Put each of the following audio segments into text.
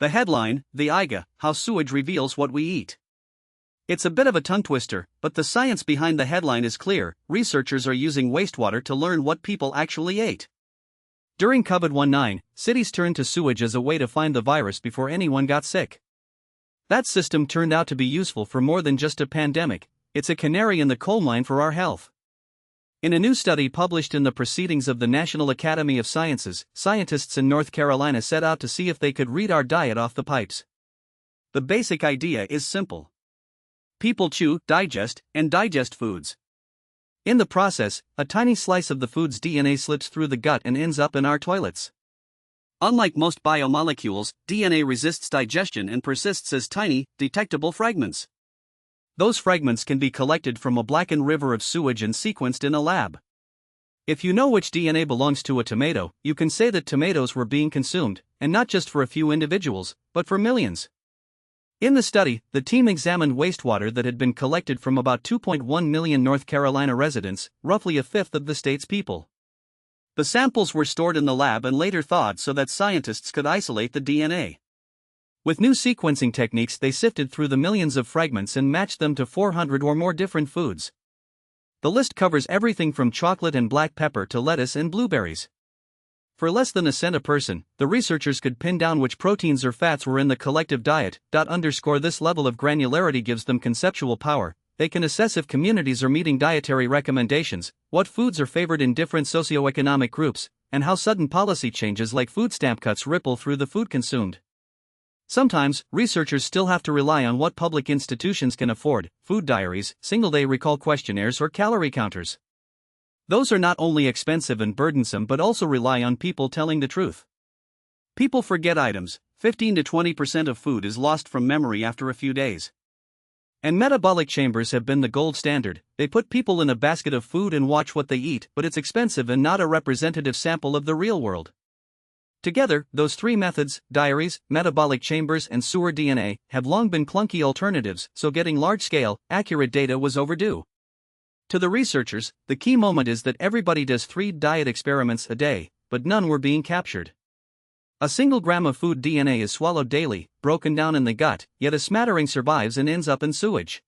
The headline, The IGA, How Sewage Reveals What We Eat. It's a bit of a tongue twister, but the science behind the headline is clear. Researchers are using wastewater to learn what people actually ate. During COVID-19, cities turned to sewage as a way to find the virus before anyone got sick. That system turned out to be useful for more than just a pandemic. It's a canary in the coal mine for our health. In a new study published in the Proceedings of the National Academy of Sciences, scientists in North Carolina set out to see if they could read our diet off the pipes. The basic idea is simple. People chew, digest, and digest foods. In the process, a tiny slice of the food's DNA slips through the gut and ends up in our toilets. Unlike most biomolecules, DNA resists digestion and persists as tiny, detectable fragments. Those fragments can be collected from a blackened river of sewage and sequenced in a lab. If you know which DNA belongs to a tomato, you can say that tomatoes were being consumed, and not just for a few individuals, but for millions. In the study, the team examined wastewater that had been collected from about 2.1 million North Carolina residents, roughly a fifth of the state's people. The samples were stored in the lab and later thawed so that scientists could isolate the DNA. With new sequencing techniques, they sifted through the millions of fragments and matched them to 400 or more different foods. The list covers everything from chocolate and black pepper to lettuce and blueberries. For less than a cent a person, the researchers could pin down which proteins or fats were in the collective diet. This level of granularity gives them conceptual power. They can assess if communities are meeting dietary recommendations, what foods are favored in different socioeconomic groups, and how sudden policy changes like food stamp cuts ripple through the food consumed. Sometimes, researchers still have to rely on what public institutions can afford: food diaries, single-day recall questionnaires, or calorie counters. Those are not only expensive and burdensome but also rely on people telling the truth. People forget items. 15 to 20% of food is lost from memory after a few days. And metabolic chambers have been the gold standard. They put people in a basket of food and watch what they eat, but it's expensive and not a representative sample of the real world. Together, those three methods, diaries, metabolic chambers, and sewer DNA, have long been clunky alternatives, so getting large-scale, accurate data was overdue. To the researchers, the key moment is that everybody does 3 diet experiments a day, but none were being captured. A single gram of food DNA is swallowed daily, broken down in the gut, yet a smattering survives and ends up in sewage.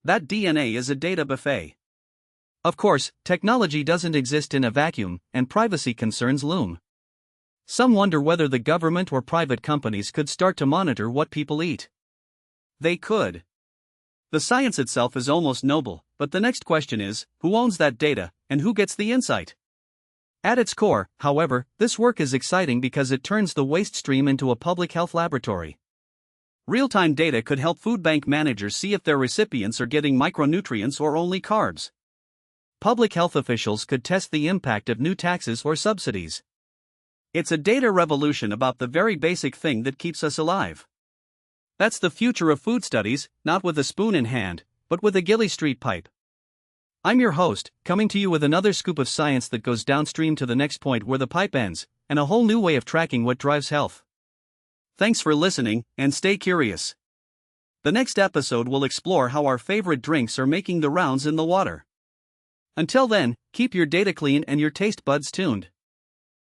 That DNA is a data buffet. Of course, technology doesn't exist in a vacuum, and privacy concerns loom. Some wonder whether the government or private companies could start to monitor what people eat. They could. The science itself is almost noble, but the next question is, who owns that data, and who gets the insight? At its core, however, this work is exciting because it turns the waste stream into a public health laboratory. Real-time data could help food bank managers see if their recipients are getting micronutrients or only carbs. Public health officials could test the impact of new taxes or subsidies. It's a data revolution about the very basic thing that keeps us alive. That's the future of food studies, not with a spoon in hand, but with a Gilly Street pipe. I'm your host, coming to you with another scoop of science that goes downstream to the next point where the pipe ends, and a whole new way of tracking what drives health. Thanks for listening, and stay curious. The next episode will explore how our favorite drinks are making the rounds in the water. Until then, keep your data clean and your taste buds tuned.